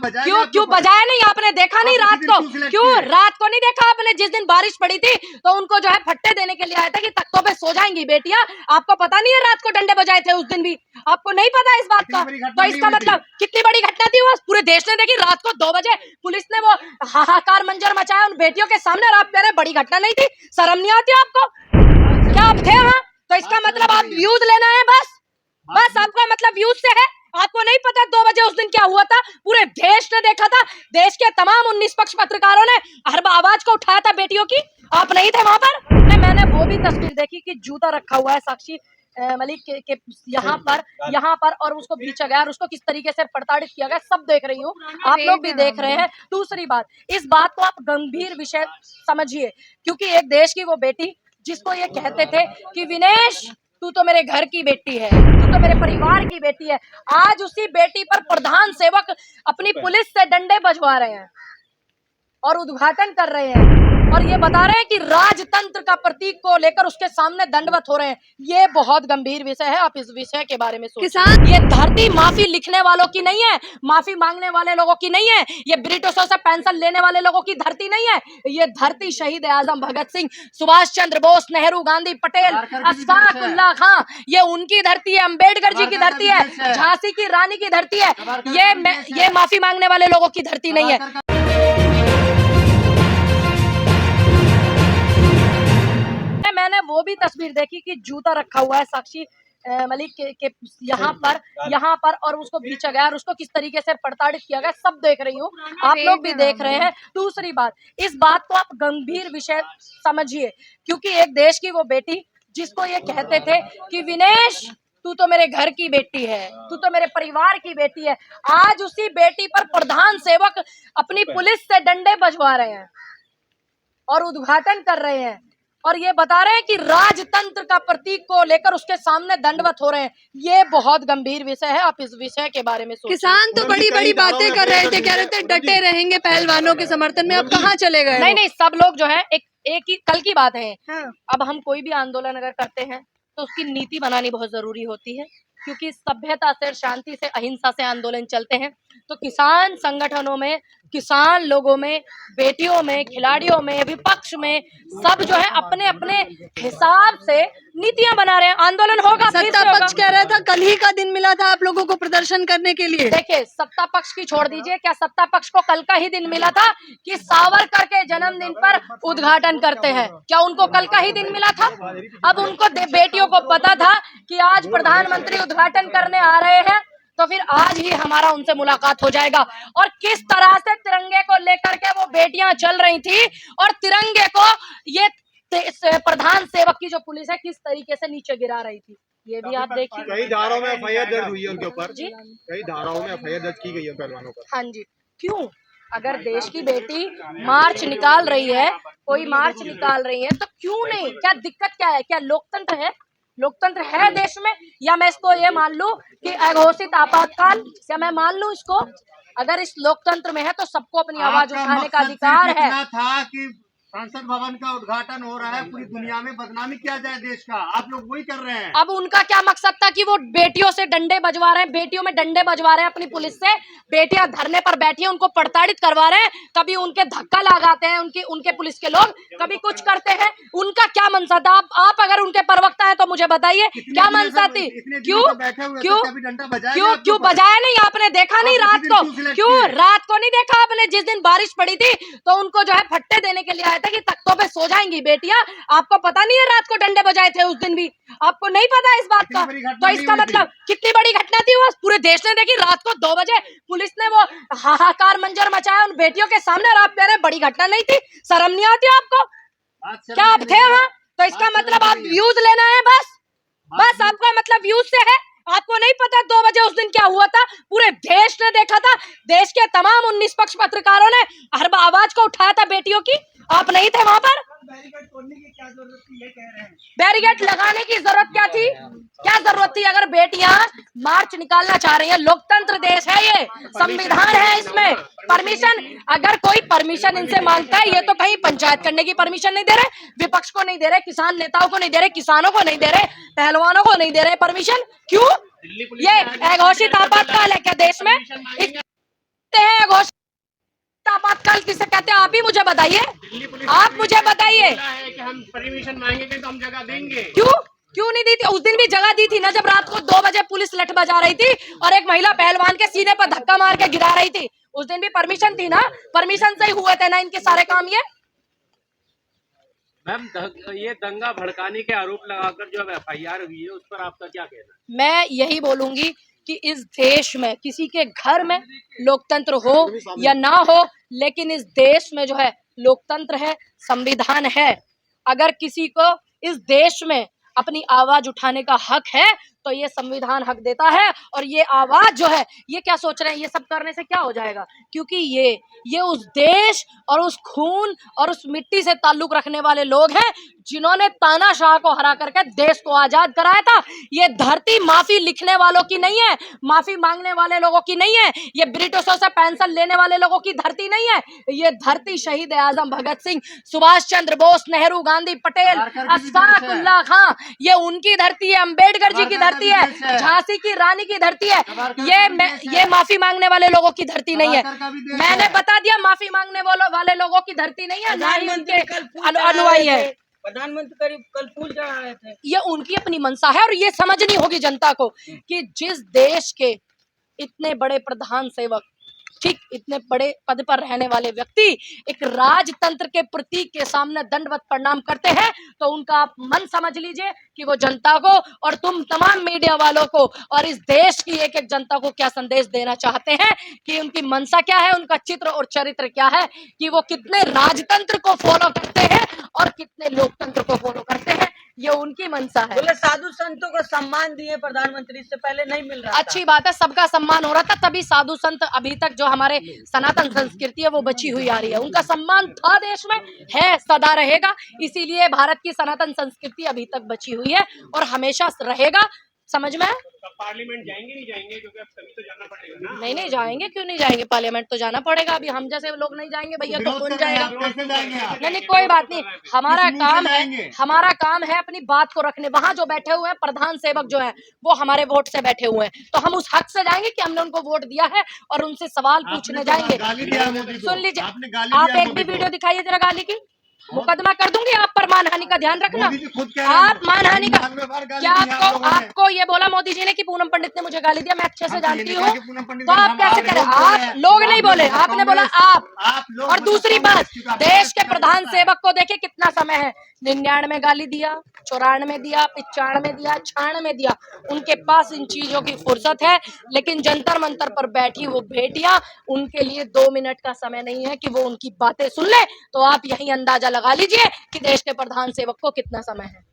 क्यों बजाया नहीं आपने? देखा नहीं रात को? क्यों रात को नहीं देखा आपने? जिस दिन बारिश पड़ी थी तो उनको जो है फट्टे देने के लिए आया था कि तख्तों पे सो जाएंगी बेटियां। आपको पता नहीं है रात को डंडे बजाए थे उस दिन भी? आपको नहीं पता इस बात का? तो इसका मतलब कितनी बड़ी घटना थी वो पूरे देश ने देखी। रात को 2 बजे पुलिस ने वो हाहाकार मंजर मचाया उन बेटियों के सामने और आप कह रहे बड़ी घटना नहीं थी? शर्म नहीं आती आपको? क्या आप थे वहाँ? तो इसका मतलब आप व्यूज लेना है बस आपका मतलब व्यूज से है। आपको नहीं पता 2 बजे उस दिन क्या हुआ था? पूरे देश ने देखा था। देश के तमाम 19 पक्ष पत्रकारों ने हर आवाज को उठाया था बेटियों की। आप नहीं थे वहां पर? मैंने वो भी तस्वीर देखी कि जूता रखा हुआ है साक्षी मलिक के यहाँ पर और उसको बेचा गया और उसको किस तरीके से प्रताड़ित किया गया, सब देख रही हूँ, आप लोग भी देख रहे हैं। दूसरी बात, इस बात को आप गंभीर विषय समझिए, क्योंकि एक देश की वो बेटी जिसको ये कहते थे कि विनेश तू तो मेरे घर की बेटी है, तू तो मेरे परिवार की बेटी है, आज उसी बेटी पर प्रधान सेवक अपनी पुलिस से डंडे बजवा रहे हैं और उद्घाटन कर रहे हैं और ये बता रहे हैं कि राजतंत्र का प्रतीक को लेकर उसके सामने दंडवत हो रहे हैं। ये बहुत गंभीर विषय है, आप इस विषय के बारे में सोचिए। किसान, ये धरती माफी लिखने वालों की नहीं है, माफी मांगने वाले लोगों की नहीं है, ये ब्रिटिशों से पेंशन लेने वाले लोगों की धरती नहीं है। ये धरती शहीद आजम भगत सिंह, सुभाष चंद्र बोस, नेहरू, गांधी, पटेल, अशफाक उल्लाह खां, ये उनकी धरती है। अम्बेडकर जी की धरती है, झांसी की रानी की धरती है। ये माफी मांगने वाले लोगों की धरती नहीं है। मैंने वो भी तस्वीर देखी कि जूता रखा हुआ है साक्षी मलिक के यहाँ पर और उसको बेचा गया और उसको किस तरीके से प्रताड़ित किया गया, सब देख रही हूँ, आप लोग भी देख रहे हैं। दूसरी बात, इस बात को आप गंभीर विषय समझिए, क्योंकि एक देश की वो बेटी जिसको ये कहते थे कि विनेश तू तो मेरे घर की बेटी है, तू तो मेरे परिवार की बेटी है, आज उसी बेटी पर प्रधान सेवक अपनी पुलिस से डंडे बजवा रहे हैं और उद्घाटन कर रहे हैं और ये बता रहे हैं कि राजतंत्र का प्रतीक को लेकर उसके सामने दंडवत हो रहे हैं। ये बहुत गंभीर विषय है, आप इस विषय के बारे में सोचिए। किसान तो बड़ी बड़ी बातें कर रहे थे, कह रहे थे डटे रहेंगे पहलवानों के समर्थन में, अब कहाँ चले गए? नहीं, सब लोग जो है एक ही कल की बात है। हाँ। अब हम कोई भी आंदोलन अगर करते हैं तो उसकी नीति बनानी बहुत जरूरी होती है, क्योंकि सभ्यता से, शांति से, अहिंसा से आंदोलन चलते हैं। तो किसान संगठनों में, किसान लोगों में, बेटियों में, खिलाड़ियों में, विपक्ष में, सब जो है अपने अपने हिसाब से नीतियां बना रहे हैं। आंदोलन होगा। सत्ता पक्ष कह रहा था कल ही का दिन मिला था आप लोगों को प्रदर्शन करने के लिए। देखिए, सत्ता पक्ष की छोड़ दीजिए, क्या सत्ता पक्ष को कल का ही दिन मिला था कि सावरकर के जन्मदिन पर उद्घाटन करते हैं? क्या उनको कल का ही दिन मिला था? अब उनको बेटियों को पता था कि आज प्रधानमंत्री उद्घाटन करने आ रहे हैं, तो फिर आज ही हमारा उनसे मुलाकात हो जाएगा। और किस तरह से तिरंगे को लेकर के वो बेटियां चल रही थी और तिरंगे को ये प्रधान सेवक की जो पुलिस है किस तरीके से नीचे गिरा रही थी, ये भी आप देखिए। कई धाराओं में एफआईआर दर्ज हुई है उनके ऊपर जी, कई धाराओं में एफआईआर दर्ज की गई है पहलवानों पर। हाँ जी, क्यों? अगर देश की बेटी मार्च निकाल रही है, कोई मार्च निकाल रही है, तो क्यों नहीं? क्या दिक्कत क्या है? क्या लोकतंत्र है? लोकतंत्र है देश में? या मैं इसको ये मान लूं कि अघोषित आपातकाल, क्या मैं मान लूं इसको? अगर इस लोकतंत्र में है तो सबको अपनी आवाज उठाने का अधिकार है। था कि संसद भवन का उद्घाटन हो रहा है, पूरी दुनिया में बदनामी किया जाए देश का, आप लोग वही कर रहे हैं। अब उनका क्या मकसद था कि वो बेटियों से डंडे बजवा रहे हैं, बेटियों में डंडे बजवा रहे हैं अपनी पुलिस से, बेटियां धरने पर बैठी हैं उनको प्रताड़ित करवा रहे हैं, कभी उनके धक्का लगाते हैं उनके पुलिस के लोग, कभी कुछ करते हैं। उनका क्या मनसा था? आप अगर उनके प्रवक्ता है तो मुझे बताइए क्या मनसा थी? क्यों बजाया नहीं आपने? देखा नहीं रात को? क्यों रात को नहीं देखा आपने? जिस दिन बारिश पड़ी थी तो उनको जो है फट्टे देने के लिए आया था कि तख्तों पे सो जाएंगी बेटियां। आपको पता नहीं है रात को डंडे बजाए थे उस दिन भी? आपको नहीं पता इस बात का? तो इसका मतलब कितनी बड़ी घटना थी वो पूरे देश ने देखी। रात को 2 बजे पुलिस ने वो हाहाकार मंजर मचाया उन बेटियों के सामने और आप कह रहे बड़ी घटना नहीं थी? शर्म नहीं आती आपको? क्या आप थे वहाँ? तो इसका मतलब आप व्यूज लेना है बस आपका मतलब व्यूज से है। आपको नहीं पता 2 बजे उस दिन क्या हुआ था? पूरे देश ने देखा था। देश के तमाम 19 पक्ष पत्रकारों ने हर आवाज को उठाया था बेटियों की। आप नहीं थे वहां पर? बैरिकेड तोड़ने की क्या जरूरत थी ये कह रहे हैं? बैरिकेड लगाने की जरूरत क्या थी? क्या जरूरत थी? अगर बेटियां मार्च निकालना चाह रही हैं, लोकतंत्र देश है ये, संविधान है, इसमें परमिशन, अगर कोई परमिशन इनसे मांगता है, ये तो कहीं पंचायत करने की परमिशन नहीं दे रहे, विपक्ष को नहीं दे रहे, किसान नेताओं को नहीं दे रहे, किसानों को नहीं दे रहे, पहलवानों को नहीं दे रहे परमिशन। क्यों? ये अघोषित आपातकाल है क्या देश में? कहते हैं घोषणा आपातकाल किसे कहते हैं? आप ही मुझे बताइए, आप मुझे बताइए। है कि हम परमिशन मांगेंगे तो हम जगह देंगे। क्यों नहीं दी थी? उस दिन भी जगह दी थी ना, जब रात को 2 बजे पुलिस लठ बजा रही थी और एक महिला पहलवान के सीने पर धक्का मार के गिरा रही थी। उस दिन भी परमिशन थी ना, परमिशन से ही हुए थे ना इनके सारे काम। ये मैम ये दंगा भड़काने के आरोप लगाकर जो FIR हुई है उस पर आपका क्या कहना है? मैं यही बोलूंगी कि इस देश में किसी के घर में लोकतंत्र हो या ना हो, लेकिन इस देश में जो है लोकतंत्र है, संविधान है। अगर किसी को इस देश में अपनी आवाज उठाने का हक है तो ये संविधान हक देता है। और ये आवाज जो है, ये क्या सोच रहे हैं ये सब करने से क्या हो जाएगा? क्योंकि ये उस देश और उस खून और उस मिट्टी से ताल्लुक रखने वाले लोग हैं जिन्होंने तानाशाह को हरा करके देश को आजाद कराया था। ये धरती माफी लिखने वालों की नहीं है, माफी मांगने वाले लोगों की नहीं है, ये ब्रिटिशों से पेंशन लेने वाले लोगों की धरती नहीं है। ये धरती शहीद आजम भगत सिंह, सुभाष चंद्र बोस, नेहरू, गांधी, पटेल, अशफाक उल्लाह खां, ये उनकी धरती है। अम्बेडकर जी की धरती है, झांसी की रानी की धरती है। ये माफी मांगने वाले लोगों की धरती नहीं है। मैंने बता दिया, माफी मांगने वाले लोगों की धरती नहीं है, ना ही उनके अनुयायी है। प्रधानमंत्री करीब कल फूल चढ़ा रहे थे। ये उनकी अपनी मंशा है और ये समझनी होगी जनता को कि जिस देश के इतने बड़े प्रधान सेवक, ठीक इतने बड़े पद पर रहने वाले व्यक्ति एक राजतंत्र के प्रतीक के सामने दंडवत प्रणाम करते हैं, तो उनका आप मन समझ लीजिए कि वो जनता को और तुम तमाम मीडिया वालों को और इस देश की एक एक जनता को क्या संदेश देना चाहते हैं, कि उनकी मंशा क्या है, उनका चित्र और चरित्र क्या है, कि वो कितने राजतंत्र को फॉलो करते हैं और कितने लोकतंत्र को फॉलो करते हैं। ये उनकी मंशा है। बोले साधु संतों को सम्मान दिए प्रधानमंत्री, इससे पहले नहीं मिल रहा था। अच्छी बात है, सबका सम्मान हो रहा था, तभी साधु संत अभी तक जो हमारे सनातन संस्कृति है वो बची हुई आ रही है। उनका सम्मान था देश में, है, सदा रहेगा। इसीलिए भारत की सनातन संस्कृति अभी तक बची हुई है और हमेशा रहेगा। समझ में? तो पार्लियामेंट जाएंगे नहीं जाएंगे? क्योंकि अब सभी तो जाना पड़ेगा ना। नहीं जाएंगे, क्यों नहीं जाएंगे? पार्लियामेंट तो जाना पड़ेगा। अभी हम जैसे लोग नहीं जाएंगे भैया तो कौन जाएगा? कैसे जाएंगे आप? नहीं, कोई बात नहीं, हमारा किस मुंह से काम है, जाएंगे? हमारा काम है अपनी बात को रखने। वहां जो बैठे हुए हैं प्रधान सेवक जो है वो हमारे वोट से बैठे हुए हैं, तो हम उस हक से जाएंगे कि हमने उनको वोट दिया है और उनसे सवाल पूछने जाएंगे। गाली दिया मोदी को। सुन लीजिए, आपने गाली आप दिया एक भी मोदी को। वीडियो दिखाइए जरा गाली की, मुकदमा कर दूंगी आप पर। मानहानि का ध्यान रखना। मोदी जी खुद कह रहे हैं, आप मानहानि का में बार गाली क्या दी है आप लोगों ने। आपको ये बोला मोदी जी ने कि पूनम पंडित ने मुझे गाली दिया? मैं अच्छे से हम तो जानती ये हूँ, नहीं कहा कि पूनम पंडित तो ने, आप हम कैसे आप करें? लोग बोले आप हैं। लोग नहीं आप बोले, लोग आपने बोला कांग्रेस- आप लोग और दूसरी बात, कांग्रेस की देश के बात प्रधान करता है। सेवक को देखिए कितना समय है, 99 गाली दिया, 94 दिया, 95 दिया, 96 दिया। उनके पास इन चीजों की फुर्सत है, लेकिन जंतर मंतर पर बैठी वो बेटियां, उनके लिए 2 मिनट का समय नहीं है कि वो उनकी बातें सुन ले। तो आप यही अंदाजा लगा लीजिए कि देश के प्रधान सेवक को कितना समय है।